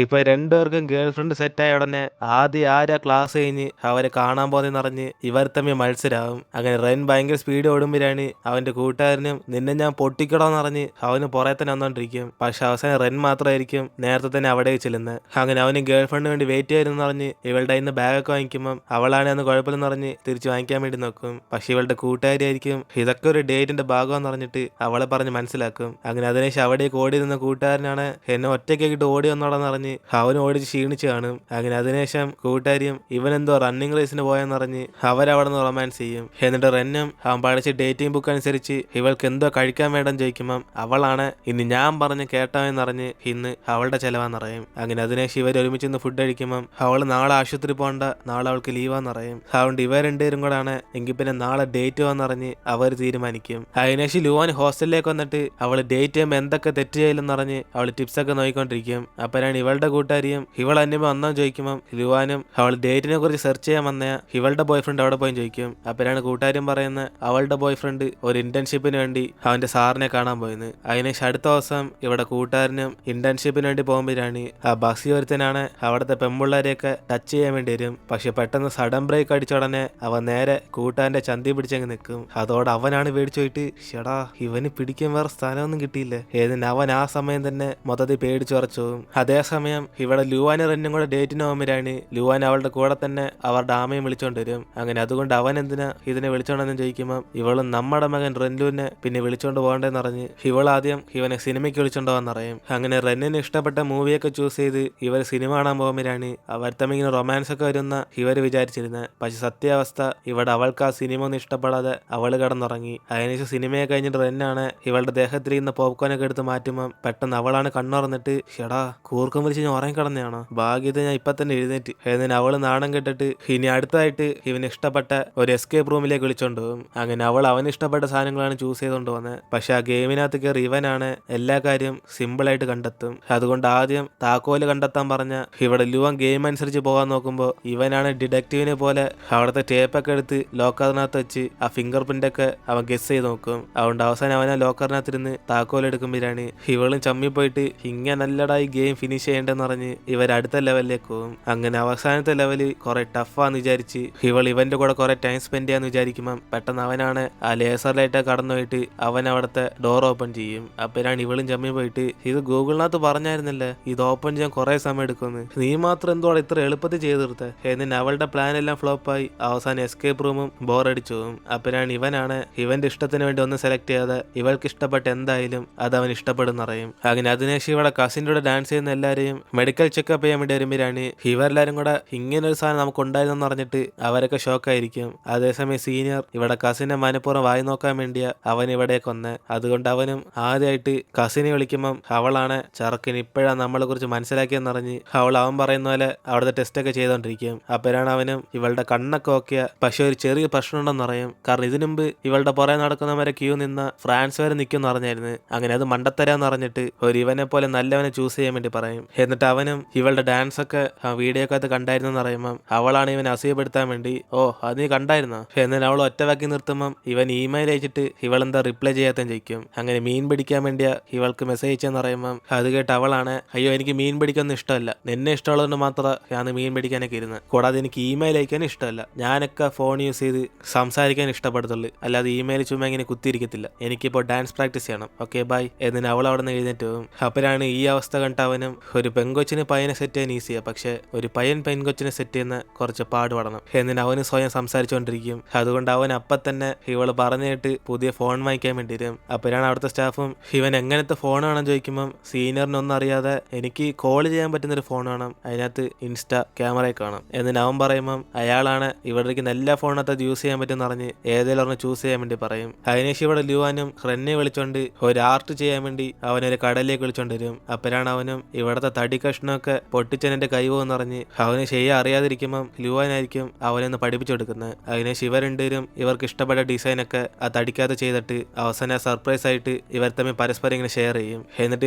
ഇപ്പൊ രണ്ടുപേർക്കും girl friend സെറ്റായ ഉടനെ ആദ്യം ആരാ ക്ലാസ് കഴിഞ്ഞ് അവരെ കാണാൻ പോകുന്നറിഞ്ഞ് ഇവർ തമ്മിൽ മത്സരാകും. അങ്ങനെ റെൻ ഭയങ്കര സ്പീഡ് ഓടുമ്പോഴാണ് അവന്റെ കൂട്ടുകാരനും നിന്നെ ഞാൻ പൊട്ടിക്കടോന്ന് പറഞ്ഞ് അവന് പുറകെ തന്നെ വന്നോണ്ടിരിക്കും. പക്ഷെ അവസാനം റെൻ മാത്രമായിരിക്കും നേരത്തെ തന്നെ അവിടെ ചെല്ലുന്നത്. അങ്ങനെ അവന് ഗേൾ ഫ്രണ്ടിന് വേണ്ടി വെയിറ്റ് ചെയ്യുന്നു പറഞ്ഞ് ഇവളുടെ ഇന്ന് ബാഗൊക്കെ വാങ്ങിക്കുമ്പം അവളാണ് അന്ന് കുഴപ്പമില്ലെന്ന് പറഞ്ഞ് തിരിച്ച് വാങ്ങിക്കാൻ വേണ്ടി നോക്കും. പക്ഷെ ഇവളുടെ കൂട്ടുകാരിയായിരിക്കും ഇതൊക്കെ ഒരു ഡേറ്റിന്റെ ഭാഗമെന്ന് പറഞ്ഞിട്ട് അവളെ പറഞ്ഞ് മനസ്സിലാക്കും. അങ്ങനെ അതിനുശേഷം അവിടേക്ക് ഓടി നിന്ന കൂട്ടുകാരനാണ് എന്നെ ഒറ്റയ്ക്കായിട്ട് ഓടി വന്നോടെന്ന് പറഞ്ഞ് അവൻ ഓടിച്ച് ക്ഷീണിച്ച് കാണും. അങ്ങനെ അതിനുശേഷം കൂട്ടുകാരിയും ഇവനെന്തോ റണ്ണിങ് റേസിന് പോയെന്നറിഞ്ഞ് അവരവിടെ നിന്ന് റൊമാൻസ് ചെയ്യും. എന്നിട്ട് റെന്നും അവൻ പഠിച്ച ഡേറ്റിംഗ് ബുക്ക് അനുസരിച്ച് ഇവൾക്ക് എന്തോ കഴിക്കാൻ വേണ്ടെന്ന് ചോദിക്കുമ്പം അവളാണ് ഇന്ന് ഞാൻ പറഞ്ഞ് കേട്ടോയെന്നറിഞ്ഞ് ഇന്ന് അവളുടെ ചെലവാന്ന് പറയും. അങ്ങനെ അതിനുശേഷം ഇവർ ഒരുമിച്ച് നിന്ന് ഫുഡ് കഴിക്കുമ്പം അവൾ നാളെ ആശുപത്രി പോകണ്ട, നാളെ അവൾക്ക് ലീവാന്ന് പറയും. അതുകൊണ്ട് ഇവർ രണ്ടുപേരും കൂടാണ് എങ്കിൽ പിന്നെ നാളെ ഡേറ്റ് വന്നറിഞ്ഞ് അവർ തീരുമാനിക്കും. അതിനുശേഷം ലുവാൻ ഹോസ്റ്റലിലേക്ക് വന്നിട്ട് അവൾ ഡേറ്റ് ചെയ്യുമ്പോൾ എന്തൊക്കെ തെറ്റ് ചെയ്യില്ലെന്ന് പറഞ്ഞ് അവൾ ടിപ്സൊക്കെ നോക്കിക്കൊണ്ടിരിക്കും. അപ്പോഴാണ് ഇവളുടെ കൂട്ടുകാരിയും ഇവൾ അന്യമ വന്നാൻ ചോദിക്കുമ്പം ലുവാനും അവൾ ഡേറ്റിനെ കുറിച്ച് സെർച്ച് ചെയ്യാൻ വന്ന ഇവളുടെ ബോയ് ഫ്രണ്ട് അവിടെ പോയി ചോദിക്കും. അപ്പോഴാണ് കൂട്ടുകാരും പറയുന്നത് അവളുടെ ബോയ് ഫ്രണ്ട് ഒരു ഇന്റേൺഷിപ്പിന് വേണ്ടി അവന്റെ സാറിനെ കാണാൻ പോയെന്ന്. അതിനുശേഷം അടുത്ത ദിവസം ഇവിടെ കൂട്ടുകാരനും ഇന്റേൺഷിപ്പിന് വേണ്ടി പോകുമ്പോഴാണ് ആ ബസ് ഒരുത്തനാണ് അവിടുത്തെ പെമ്പിള്ളേരെയൊക്കെ ടച്ച് ചെയ്യാൻ വേണ്ടി വരും. പക്ഷെ പെട്ടെന്ന് സഡൻ ബ്രേക്ക് അടിച്ച ഉടനെ അവൻ നേരെ കൂട്ടുകാരന്റെ ചന്തി പിടിച്ചങ്ങ് നിൽക്കും. അതോടെ അവനാണ് പേടിച്ചു പോയിട്ട് ഷടാ ഇവന് പിടിക്കാൻ വേറെ സ്ഥലമൊന്നും കിട്ടിയില്ല. ഏതിന് അവൻ ആ സമയം തന്നെ മൊത്തത്തിൽ പേടിച്ചു ഉറച്ചു പോകും. അതേസമയം ഇവിടെ ലുവാനും റെന്നും കൂടെ ഡേറ്റിന് പോകുമ്പോഴാണ് ലുവാൻ അവളുടെ കൂടെ തന്നെ അവരുടെ ആമയും വിളിച്ചോണ്ട് വരും. അങ്ങനെ അതുകൊണ്ട് അവൻ എന്തിനാ ഇതിനെ വിളിച്ചോണ്ടെന്ന് ചോദിക്കുമ്പോൾ ഇവളും നമ്മുടെ മകൻ റെൻലുവിനെ പിന്നെ വിളിച്ചോണ്ട് പോകണ്ടെന്ന് പറഞ്ഞ് ഇവൾ ആദ്യം ഇവനെ സിനിമയ്ക്ക് വിളിച്ചോണ്ട് പോകാന്നറിയും. അങ്ങനെ റെന്നിന് ഇഷ്ടപ്പെട്ട മൂവിയൊക്കെ ചൂസ് ചെയ്ത് ഇവർ സിനിമ കാണാൻ പോകുമ്പോഴാണ് അവർ തമ്മിൽ ഇങ്ങനെ റൊമാൻസ് ഒക്കെ വരുന്ന ഇവർ വിചാരിച്ചിരുന്നത്. പക്ഷെ സത്യാവസ്ഥ ഇവിടെ അവൾക്ക് ആ സിനിമ ഒന്നും ഇഷ്ടപ്പെടാതെ അവൾ കിടന്നുറങ്ങി. അതിനുശേഷം സിനിമയെ കഴിഞ്ഞിട്ട് റെന്നാണ് ഇവളുടെ ദേഹത്തിരിക്കുന്ന പോപ്കോണൊക്കെ എടുത്ത് മാറ്റുമ്പോൾ പെട്ടെന്ന് അവളാണ് കണ്ണുറന്നിട്ട് ഷടാ കൂർക്കം വലിച്ച് ഞാൻ ഉറങ്ങിക്കിടന്നെയാണോ, ഭാഗ്യത്തെ ഞാൻ ഇപ്പൊ തന്നെ എഴുന്നേറ്റ്. എന്നിട്ട് അവള് നാണം കെട്ടിട്ട് ഇനി അടുത്തായിട്ട് ഇവന് ഇഷ്ടപ്പെട്ട ഒരു എസ്കേപ്പ് റൂമിലേക്ക് വിളിച്ചോണ്ട് പോകും. അങ്ങനെ അവൾ അവന് ഇഷ്ടപ്പെട്ട സാധനങ്ങളാണ് ചൂസ് ചെയ്തുകൊണ്ട് പോകുന്നത്. പക്ഷെ ആ ഗെയിമിനകത്ത് കയറി ഇവനാണ് എല്ലാ കാര്യം സിമ്പിൾ ആയിട്ട് കണ്ടെത്തും. അതുകൊണ്ട് ആദ്യം താക്കോല് കണ്ടെത്താൻ പറഞ്ഞ ഇവിടെ ലുവൻ ഗെയിം അനുസരിച്ച് പോകാൻ നോക്കുമ്പോൾ ഇവനാണ് ഡിറ്റക്റ്റീവിനെ പോലെ അവിടുത്തെ ടേപ്പൊക്കെ എടുത്ത് ലോക്കറിനകത്ത് വെച്ച് ആ ഫിംഗർ പ്രിന്റ് ഒക്കെ അവൻ ഗസ് ചെയ്ത് നോക്കും. അതുകൊണ്ട് അവസാനം അവൻ ആ ലോക്കറിനകത്തിരുന്ന് താക്കോൽ എടുക്കുമ്പോഴാണ് ഇവളും ചമ്മിപ്പോയിട്ട് ഇങ്ങനല്ലടാ ഈ ഗെയിം ഫിനിഷ് ചെയ്യേണ്ടെന്ന് പറഞ്ഞ് ഇവർ അടുത്ത ലെവലിലേക്ക് പോകും. അങ്ങനെ അവസാനത്തെ ലെവല് കുറെ ടഫാന്ന് വിചാരിച്ച് ഇവൾ ഇവന്റെ കൂടെ കുറെ ടൈം സ്പെൻഡ് ചെയ്യാന്ന് വിചാരിക്കുമ്പോൾ പെട്ടെന്ന് അവനാണ് ആ ലേസർ ലൈറ്റ് കടന്നു പോയിട്ട് അവൻ അവിടുത്തെ ഡോർ ഓപ്പൺ ചെയ്യും. അപ്പോഴാണ് ഇവളും ചമ്മി പോയിട്ട് ഇത് ഗൂഗിളിനകത്ത് പറഞ്ഞായിരുന്നല്ലേ ഇത് ഓപ്പൺ ചെയ്യാൻ കുറെ സമയം എടുക്കുമെന്ന്, നീ മാത്രം എന്തോടെ ഇത്ര എളുപ്പത്തിൽ ചെയ്ത് തീർത്തെ. എന്നിട്ട് അവളുടെ പ്ലാൻ എല്ലാം ഫ്ലോപ്പായി അവസാനം എസ്കേപ്പ് റൂമും ബോറടിച്ചു പോകും. അപ്പോഴാണ് ഇവനാണ് ഇവന്റെ ഇഷ്ടത്തിന് വേണ്ടി ഒന്നും സെലക്ട് ചെയ്യാതെ ഇവൾക്ക് ഇഷ്ടപ്പെട്ട എന്തായാലും അത് അവൻ ഇഷ്ടപ്പെടുന്ന അറിയും. അങ്ങനെ അതിനുശേഷം ഇവിടെ കസിൻ്റെ കൂടെ ഡാൻസ് ചെയ്യുന്ന എല്ലാവരെയും മെഡിക്കൽ ചെക്കപ്പ് ചെയ്യാൻ വേണ്ടി വരുമ്പോഴാണ് ഇവരെല്ലാരും കൂടെ ഇങ്ങനൊരു സാധനം നമുക്ക് ഉണ്ടായിരുന്നെന്ന് പറഞ്ഞിട്ട് അവരൊക്കെ ഷോക്കായിരിക്കും. അതേസമയം സീനിയർ ഇവിടെ കസിനെ മനഃപൂർവ്വം വായി നോക്കാൻ വേണ്ടിയാ അവൻ ഇവിടെ കൊന്ന്. അതുകൊണ്ട് അവനും ആദ്യമായിട്ട് കസിനെ വിളിക്കുമ്പം അവളാണ് ചെറുക്കന് ഇപ്പോഴാണ് നമ്മളെ കുറിച്ച് മനസ്സിലാക്കിയെന്നറിഞ്ഞ് അവൻ പറയുന്ന പോലെ അവിടുത്തെ ടെസ്റ്റ് ഒക്കെ ചെയ്തോണ്ടിരിക്കും. അപ്പോഴാണ് അവനും ഇവളുടെ കണ്ണൊക്കെ ഓക്കെയാ, പക്ഷെ ഒരു ചെറിയ പ്രശ്നം ഉണ്ടെന്ന് പറയും. കാരണം ഇതിനു മുമ്പ് ഇവളുടെ പുറകെ നടക്കുന്നവരെ ക്യൂ നിന്ന ഫ്രാൻസ് വരെ നിൽക്കുമെന്ന് പറഞ്ഞായിരുന്നു. അങ്ങനെ അത് മണ്ടത്തരാന്ന് പറഞ്ഞിട്ട് ഒരു ഇവനെ പോലെ നല്ലവനെ ചൂസ് ചെയ്യാൻ വേണ്ടി പറയും. എന്നിട്ട് അവനും ഇവളുടെ ഡാൻസ് ഒക്കെ വീഡിയോ ഒക്കെ കണ്ടായിരുന്നെന്ന് പറയുമ്പം അവളാണ് ഇവനെ അസൂയപ്പെടുത്താൻ വേണ്ടി ഓ അത് നീ കണ്ടായിരുന്നോ എന്നാൽ അവൾ ഒറ്റവാക്കി നിർത്തുമ്പം ഇവൻ ഇമെയിൽ അയച്ചിട്ട് ഇവളെന്താ റിപ്ലൈ ചെയ്യാത്തന്ന് ചോദിക്കും. അങ്ങനെ മീൻ പിടിക്കാൻ വേണ്ടിയാ ഇവൾക്ക് മെസ്സേജ് അയച്ചെന്ന് പറയുമ്പം അത് കേട്ട് അവളാണ് അയ്യോ എനിക്ക് മീൻ പിടിക്കൊന്നും ഇഷ്ടമല്ല, നിന്നെ ഇഷ്ടമുള്ളതുകൊണ്ട് മാത്രം ഞാൻ മീൻ പിടിക്കാനൊക്കെ ഇരുന്ന്, കൂടാതെ എനിക്ക് ഇമെയിൽ അയക്കാൻ ഇഷ്ടമല്ല, ഞാനൊക്കെ ഫോൺ യൂസ് ചെയ്ത് സംസാരിക്കാൻ ഇഷ്ടപ്പെടുത്തുള്ളൂ, അല്ലാതെ ഇമെയിൽ ചുമ്മാ ഇങ്ങനെ കുത്തിയിരിക്കത്തില്ല, എനിക്കിപ്പോൾ ഡാൻസ് പ്രാക്ടീസ് ചെയ്യണം, ഓക്കെ ബൈ എന്നിട്ട് അവൾ അവിടെ നിന്ന് എഴുന്നേറ്റ് പോകും. അപ്പോഴാണ് ഈ അവസ്ഥ കണ്ട അവനും ഒരു പെങ്കൊച്ചിന് പയ്യനെ സെറ്റ് ചെയ്യാൻ ഈസിയാ, പക്ഷെ ഒരു പയ്യൻ പെൺകൊച്ചിനെ സെറ്റ് ചെയ്യുന്ന കുറച്ച് പാടുപടണം എന്നിട്ട് അവന് സ്വയം സംസാരിച്ചുകൊണ്ടിരിക്കും. അതുകൊണ്ട് അവൻ അപ്പം തന്നെ ഇവള് പറഞ്ഞിട്ട് പുതിയ ഫോൺ വാങ്ങിക്കാൻ വേണ്ടി വരും. അപ്പോഴാണ് അവിടുത്തെ സ്റ്റാഫും ഇവൻ എങ്ങനത്തെ ഫോൺ വേണം ചോദിക്കുമ്പം സീനിയറിനൊന്നും അറിയാതെ എനിക്ക് കോൾ ചെയ്യാൻ പറ്റുന്നൊരു ഫോൺ വേണം, അതിനകത്ത് ഇൻസ്റ്റാ ക്യാമറയൊക്കെ കാണാം എന്നിട്ട് അവൻ പറയുമ്പം അയാളാണ് ഇവിടേക്ക് എല്ലാ ഫോണിനകത്ത് യൂസ് ചെയ്യാൻ പറ്റുമെന്ന് പറഞ്ഞ് ഏതെങ്കിലും ഒരെണ്ണം ചൂസ് ചെയ്യാൻ വേണ്ടി പറയും. അതിനുശേഷം ഇവിടെ ലുവാനും റെന്നെ വിളിച്ചോണ്ട് ഒരു ആർട്ട് ചെയ്യാൻ വേണ്ടി അവനൊരു കടലിലേക്ക് വിളിച്ചോണ്ട് വരും. അപ്പോഴാണ് അവനും ഇവിടുത്തെ തടി കഷ്ണമൊക്കെ പൊട്ടിച്ചെന്റെ കൈ പോകുന്ന പറഞ്ഞ് അവന് ശരി അറിയാതിരിക്കുമ്പം ലുവാനായിരിക്കും അവനൊന്ന് പഠിപ്പിച്ചു കൊടുക്കുന്നത്. അതിനുശേഷം ഇവർ രണ്ടുപേരും ഇവർക്ക് ഇഷ്ടപ്പെട്ട ഡിസൈനൊക്കെ ആ തടിക്കാതെ ചെയ്തിട്ട് അവസാനം സർപ്രൈസ് ആയിട്ട് ഇവർ തമ്മിൽ പരസ്പരം ഇങ്ങനെ ഷെയർ ചെയ്യും. എന്നിട്ട്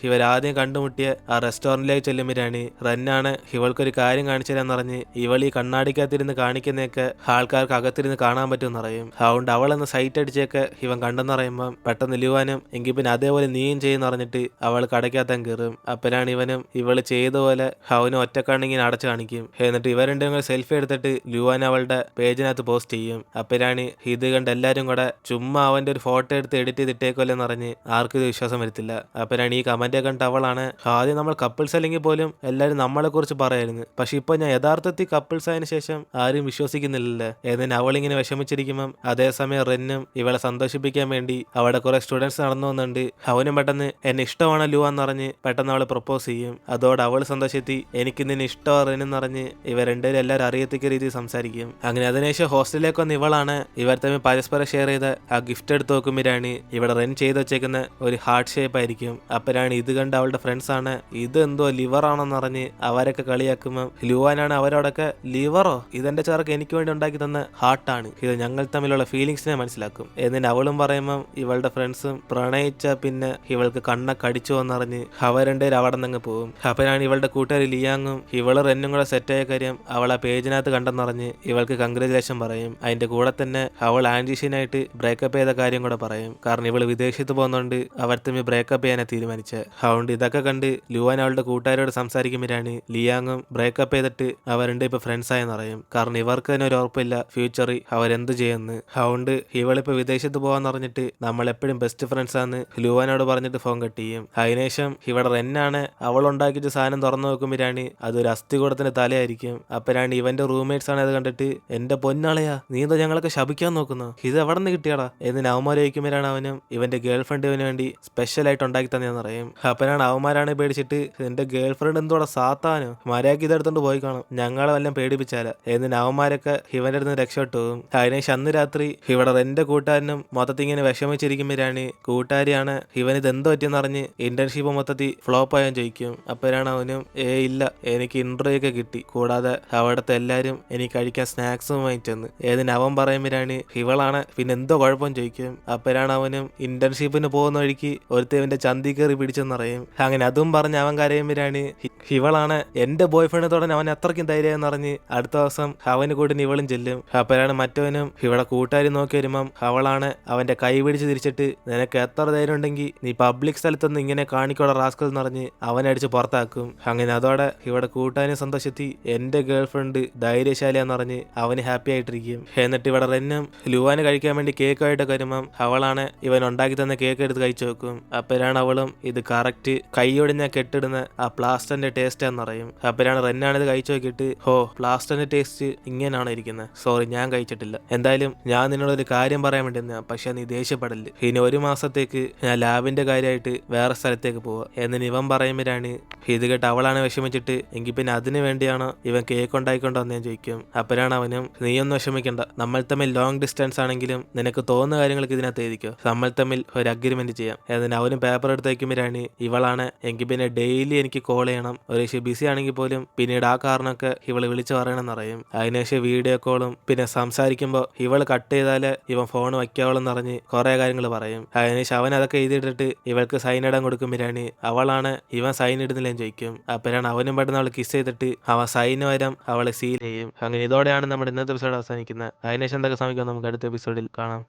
ഇവരാദ്യം കണ്ടുമുട്ടിയ ആ റെസ്റ്റോറന്റിലേക്ക് ചെല്ലുമ്പോഴാണ് റെന്നാണ് ഇവൾക്കൊരു കാര്യം കാണിച്ചു തരാന്ന് പറഞ്ഞ് ഇവൾ ഈ കണ്ണാടിക്കകത്തിരുന്ന് കാണിക്കുന്നതൊക്കെ ആൾക്കാർക്ക് അകത്തിരുന്ന് കാണാൻ പറ്റുമെന്ന് പറയും. അതുകൊണ്ട് അവളെന്ന് സൈറ്റ് അടിച്ചൊക്കെ ഇവൻ കണ്ടെന്ന് പറയുമ്പം പെട്ടെന്ന് ലുവാനും എങ്കിൽ പിന്നെ അതേപോലെ നീയും ചെയ്യുന്ന പറഞ്ഞിട്ട് അവൾ കടയ്ക്കകത്താൻ കയറും. അപ്പോഴാണ് ഇവൻ അവനും ഇവള് ചെയ്ത പോലെ അവനും ഒറ്റക്കണ്ണിങ്ങനെ അടച്ചു കാണിക്കും. എന്നിട്ട് ഇവർ രണ്ടും കൂടെ സെൽഫി എടുത്തിട്ട് ലുവാൻ അവളുടെ പേജിനകത്ത് പോസ്റ്റ് ചെയ്യും. അപ്പോഴാണ് ഇത് കണ്ട് എല്ലാരും കൂടെ ചുമ്മാ അവന്റെ ഒരു ഫോട്ടോ എടുത്ത് എഡിറ്റ് ചെയ്തിട്ടേക്കോല്ലെന്ന് പറഞ്ഞ് ആർക്കും ഇത് വിശ്വാസം വരത്തില്ല. അപ്പോഴാണ് ഈ കമന്റ് കണ്ടിട്ട് അവളാണ്, ആദ്യം നമ്മൾ കപ്പിൾസ് അല്ലെങ്കിൽ പോലും എല്ലാരും നമ്മളെ കുറിച്ച് പറയായിരുന്നു, പക്ഷെ ഇപ്പൊ ഞാൻ യഥാർത്ഥത്തിൽ കപ്പിൾസ് ആയതിനു ശേഷം ആരും വിശ്വസിക്കുന്നില്ലല്ലേ. എന്നിട്ട് അവളിങ്ങനെ വിഷമിച്ചിരിക്കുമ്പം അതേസമയം റെന്നും ഇവളെ സന്തോഷിപ്പിക്കാൻ വേണ്ടി അവിടെ കുറെ സ്റ്റുഡൻസ് നടന്നു വന്നുണ്ട്. അവനും പെട്ടെന്ന് എന്നെ ഇഷ്ടമാണ് ലുവാന്ന് പറഞ്ഞ് പെട്ടെന്ന് അവളെ പ്രപ്പോസ് ചെയ്യും. അതോടെ അവൾ സന്തോഷെത്തി എനിക്ക് നിന്നെ ഇഷ്ടമാണ് റെന്നെന്ന് പറഞ്ഞ് ഇവർ രണ്ടുപേരും എല്ലാവരും അറിയത്തക്ക രീതിയിൽ സംസാരിക്കും. അങ്ങനെ അതിനുശേഷം ഹോസ്റ്റലിലേക്ക് വന്ന് ഇവളാണ് ഇവർ തമ്മിൽ പരസ്പരം ഷെയർ ചെയ്ത ആ ഗിഫ്റ്റ് എടുത്ത് നോക്കുമ്പോഴാണ് ഇവിടെ റെൻ ചെയ്ത് വെച്ചേക്കുന്ന ഒരു ഹാർട്ട് ഷേപ്പ് ആയിരിക്കും. അപ്പോഴാണ് ഇത് കണ്ട് അവളുടെ ഫ്രണ്ട്സ് ആണ് ഇത് എന്തോ ലിവർ ആണെന്ന് പറഞ്ഞ് അവരൊക്കെ കളിയാക്കുമ്പോൾ ലുവാനാണ് അവരോടൊക്കെ ലിവറോ, ഇതെന്റെ ചേർക്ക് എനിക്ക് വേണ്ടി ഉണ്ടാക്കി തന്ന ഹാർട്ടാണ്, ഇത് ഞങ്ങൾ തമ്മിലുള്ള ഫീലിങ്സിനെ മനസ്സിലാക്കും. എന്നിട്ട് അവളും പറയുമ്പം ഇവളുടെ ഫ്രണ്ട്സും പ്രണയിച്ച പിന്നെ ഇവൾക്ക് കണ്ണൊക്കെ അടിച്ചു എന്നറിഞ്ഞ് അവരുണ്ടേരും അവിടെ നിന്ന് പോകും. അപ്പോഴാണ് ഇവളുടെ കൂട്ടുകാരി ലിയാങ്ങും ഇവള് റെന്നും കൂടെ സെറ്റായ കാര്യം അവൾ ആ പേജിനകത്ത് കണ്ടെന്നറിഞ്ഞ് ഇവൾക്ക് കൺഗ്രാജുലേഷൻ പറയും. അതിന്റെ കൂടെ തന്നെ അവൾ ആൻറ്റീഷ്യനായിട്ട് ബ്രേക്കപ്പ് ചെയ്ത കാര്യം കൂടെ പറയും. കാരണം ഇവള് വിദേശത്ത് പോകുന്നതുകൊണ്ട് അവർ തമ്മിൽ ബ്രേക്കപ്പ് ചെയ്യാനാണ് തീരുമാനിച്ചത്. അതുകൊണ്ട് ഇതൊക്കെ കണ്ട് ലുവാൻ അവളുടെ കൂട്ടുകാരോട് സംസാരിക്കുമ്പോഴാണ് ലിയാങ്ങും ബ്രേക്കപ്പ് ചെയ്തിട്ട് അവരുണ്ട് ഇപ്പൊ ഫ്രണ്ട്സ് ആയെന്ന് പറയും. കാരണം ഇവർക്ക് തന്നെ ഒരു ഉറപ്പില്ല ഫ്യൂച്ചറിൽ അവരെന്ത് ചെയ്യുമെന്ന്. അതുകൊണ്ട് ഇവളിപ്പോ വിദേശത്ത് പോകാന്ന് പറഞ്ഞിട്ട് നമ്മൾ എപ്പോഴും ബെസ്റ്റ് ഫ്രണ്ട്സ് ആണെന്ന് ലുവാനോട് പറഞ്ഞിട്ട് ഫോൺ കട്ട് ചെയ്യും. അതിനുശേഷം ഇവിടെ റെന്നാണ് അവൾ ഉണ്ടാക്കിയ സാധനം തുറന്നു നോക്കുമ്പോഴാണ് അതൊരു അസ്ഥികൂടത്തിന്റെ തലയായിരിക്കും. അപ്പോഴാണ് ഇവന്റെ റൂംമേറ്റ്സ് ആണ് അത് കണ്ടിട്ട് എന്റെ പൊന്നാളയാ നീ എന്താ ഞങ്ങളൊക്കെ ശപിക്കാൻ നോക്കുന്നു, ഇത് എവിടെ നിന്ന് കിട്ടിയാടാ എന്ന് അവന്മാരോചിക്കുമ്പോഴാണ് അവനും ഇവന്റെ ഗേൾ ഫ്രണ്ടിന് വേണ്ടി സ്പെഷ്യൽ ആയിട്ട് ഉണ്ടാക്കി തന്നെയെന്ന് പറയും. അപ്പോഴാണ് അവന്മാരാണ് പേടിച്ചിട്ട് എന്റെ ഗേൾ ഫ്രണ്ട് എന്തോടെ സാത്താനോ മര്യാദക്ക് ഇതെടുത്തോണ്ട് പോയി കാണും, ഞങ്ങളെ വല്ലതും പേടിപ്പിച്ചാല എന്നിട്ട് അവന്മാരൊക്കെ ഇവന്റെ അടുത്ത് രക്ഷപ്പെട്ടു പോകും. അതിനുശേഷം അന്ന് രാത്രി ഇവിടെ എന്റെ കൂട്ടുകാരനും മൊത്തത്തിൽ ഇങ്ങനെ വിഷമിച്ചിരിക്കുമ്പോഴാണ് കൂട്ടുകാരിയാണ് ഇവനിത് എന്തോ പറ്റിയെന്ന് അറിഞ്ഞ് ഇന്റേൺഷിപ്പ് മൊത്തത്തിൽ ഫ്ലോപ്പ് ആയാൻ ചോദിക്കും. അപ്പോഴാണ് അവനും ഇല്ല എനിക്ക് ഇന്റർവ്യൂ ഒക്കെ കിട്ടി, കൂടാതെ അവിടുത്തെ എല്ലാരും എനിക്ക് കഴിക്കാൻ സ്നാക്സും വാങ്ങിച്ചെന്ന്. ഏതിന് അവൻ പറയുമ്പോഴാണ് ഇവളാണ് പിന്നെ എന്തോ കുഴപ്പം ചോദിക്കും. അപ്പോഴാണ് അവനും ഇന്റേൺഷിപ്പിന് പോകുന്ന വഴിക്ക് ഒരുത്തവന്റെ ചന്തി കയറി പിടിച്ചെന്നറിയും. അങ്ങനെ അതും പറഞ്ഞ് അവൻ കരയുമ്പോഴാണ് ഇവളാണ് എന്റെ ബോയ് ഫ്രണ്ട് തുടങ്ങി അവൻ അത്രയ്ക്കും ധൈര്യം എന്ന് പറഞ്ഞ് അടുത്ത ദിവസം അവന് കൂടി ഇവളും ചെല്ലും. അപ്പോഴാണ് മറ്റവനും ഇവിടെ കൂട്ടുകാരി നോക്കി വരുമ്പം അവളാണ് അവന്റെ കൈ പിടിച്ച് തിരിച്ചിട്ട് നിനക്ക് എത്ര ധൈര്യം ഉണ്ടെങ്കിൽ നീ പബ്ലിക് സ്ഥലത്തൊന്നും ഇങ്ങനെ കാണിക്കോടെ റാസ്കൽ എന്ന് പറഞ്ഞ് അവനടിച്ച് പുറത്താക്കും. അങ്ങനെ അതോടെ ഇവിടെ കൂട്ടുകാരനെ സന്തോഷെത്തി എന്റെ ഗേൾ ഫ്രണ്ട് ധൈര്യശാലിയാന്ന് പറഞ്ഞ് അവന് ഹാപ്പി ആയിട്ടിരിക്കും. എന്നിട്ട് ഇവിടെ റെന്നും ലുവാന് കഴിക്കാൻ വേണ്ടി കേക്ക് ആയിട്ടൊക്കെ വരുമ്പം അവളാണ് ഇവൻ ഉണ്ടാക്കി തന്ന കേക്ക് എടുത്ത് കഴിച്ചു വെക്കും. അപ്പോഴാണ് അവളും ഇത് കറക്റ്റ് കൈയൊടിഞ്ഞ കെട്ടിടുന്ന ആ പ്ലാസ്റ്ററിന്റെ ടേസ്റ്റ് ആണെന്ന് പറയും. അപ്പോഴാണ് റെന്നാണ് ഇത് കഴിച്ചു നോക്കിയിട്ട് പ്ലാസ്റ്ററിന്റെ ടേസ്റ്റ് ഇങ്ങനെയാണോ ഇരിക്കുന്നത്, സോറി ഞാൻ കഴിച്ചിട്ടില്ല, എന്തായാലും ഞാൻ നിന്നോടൊരു കാര്യം പറയാൻ വേണ്ടി വന്നതാ, പക്ഷെ നീ ദേഷ്യപ്പെടല്, ഇനി 1 മാസത്തേക്ക് ഞാൻ ലാബിന്റെ കാര്യമായിട്ട് വേറെ സ്ഥലത്തേക്ക് പോവാ എന്നിന് ഇവൻ പറയുമ്പോഴാണ് ഇത് കേട്ട് അവളാണ് വിഷമിച്ചിട്ട് എങ്കിൽ പിന്നെ അതിന് വേണ്ടിയാണോ ഇവൻ കേക്ക് ഉണ്ടായിക്കൊണ്ടോ എന്ന് ഞാൻ ചോദിക്കും. അപ്പോഴാണ് അവനും നീയൊന്നും വിഷമിക്കണ്ട, നമ്മൾ തമ്മിൽ ലോങ് ഡിസ്റ്റൻസ് ആണെങ്കിലും നിനക്ക് തോന്നുന്ന കാര്യങ്ങൾക്ക് ഇതിനകത്ത് എഴുതിക്കോ, നമ്മൾ തമ്മിൽ ഒരു അഗ്രിമെന്റ് ചെയ്യാം. എന്നിന് അവനും പേപ്പർ എടുത്ത് വയ്ക്കുമ്പോഴാണ് ഇവളാണ് എങ്കിൽ പിന്നെ ഡെയിലി എനിക്ക് കോൾ ചെയ്യണം, ഒരു ബിസി ആണെങ്കിൽ പോലും പിന്നീട് ആ കാരണമൊക്കെ ഇവള് വിളിച്ചു പറയണമെന്ന് പറയും. അതിനുശേഷം വീഡിയോ കോളും പിന്നെ സംസാരിക്കുമ്പോൾ ഇവൾ കട്ട് ചെയ്താല് ഇവൻ ഫോൺ വയ്ക്കാവളെന്ന് പറഞ്ഞ് കുറെ കാര്യങ്ങൾ പറയും. അതിനുശേഷം അവൻ അതൊക്കെ എഴുതിയിട്ടിട്ട് ഇവൾക്ക് സൈൻ ഇടാൻ കൊടുക്കുമ്പോഴാണ് അവളാണ് ഇവൻ സൈൻ ഇടുന്നില്ലെന്ന് ചോദിക്കും. അപ്പോഴാണ് അവനും പെട്ടെന്ന് അവൾ കിസ് ചെയ്തിട്ട് അവൻ സൈന് വരം അവളെ സീൽ ചെയ്യും. അങ്ങനെ ഇതോടെയാണ് നമ്മുടെ ഇന്നത്തെ എപ്പിസോഡ് അവസാനിക്കുന്നത്. അതിനുശേഷം എന്തൊക്കെ സമയം നമുക്ക് അടുത്ത എപ്പിസോഡിൽ കാണാം.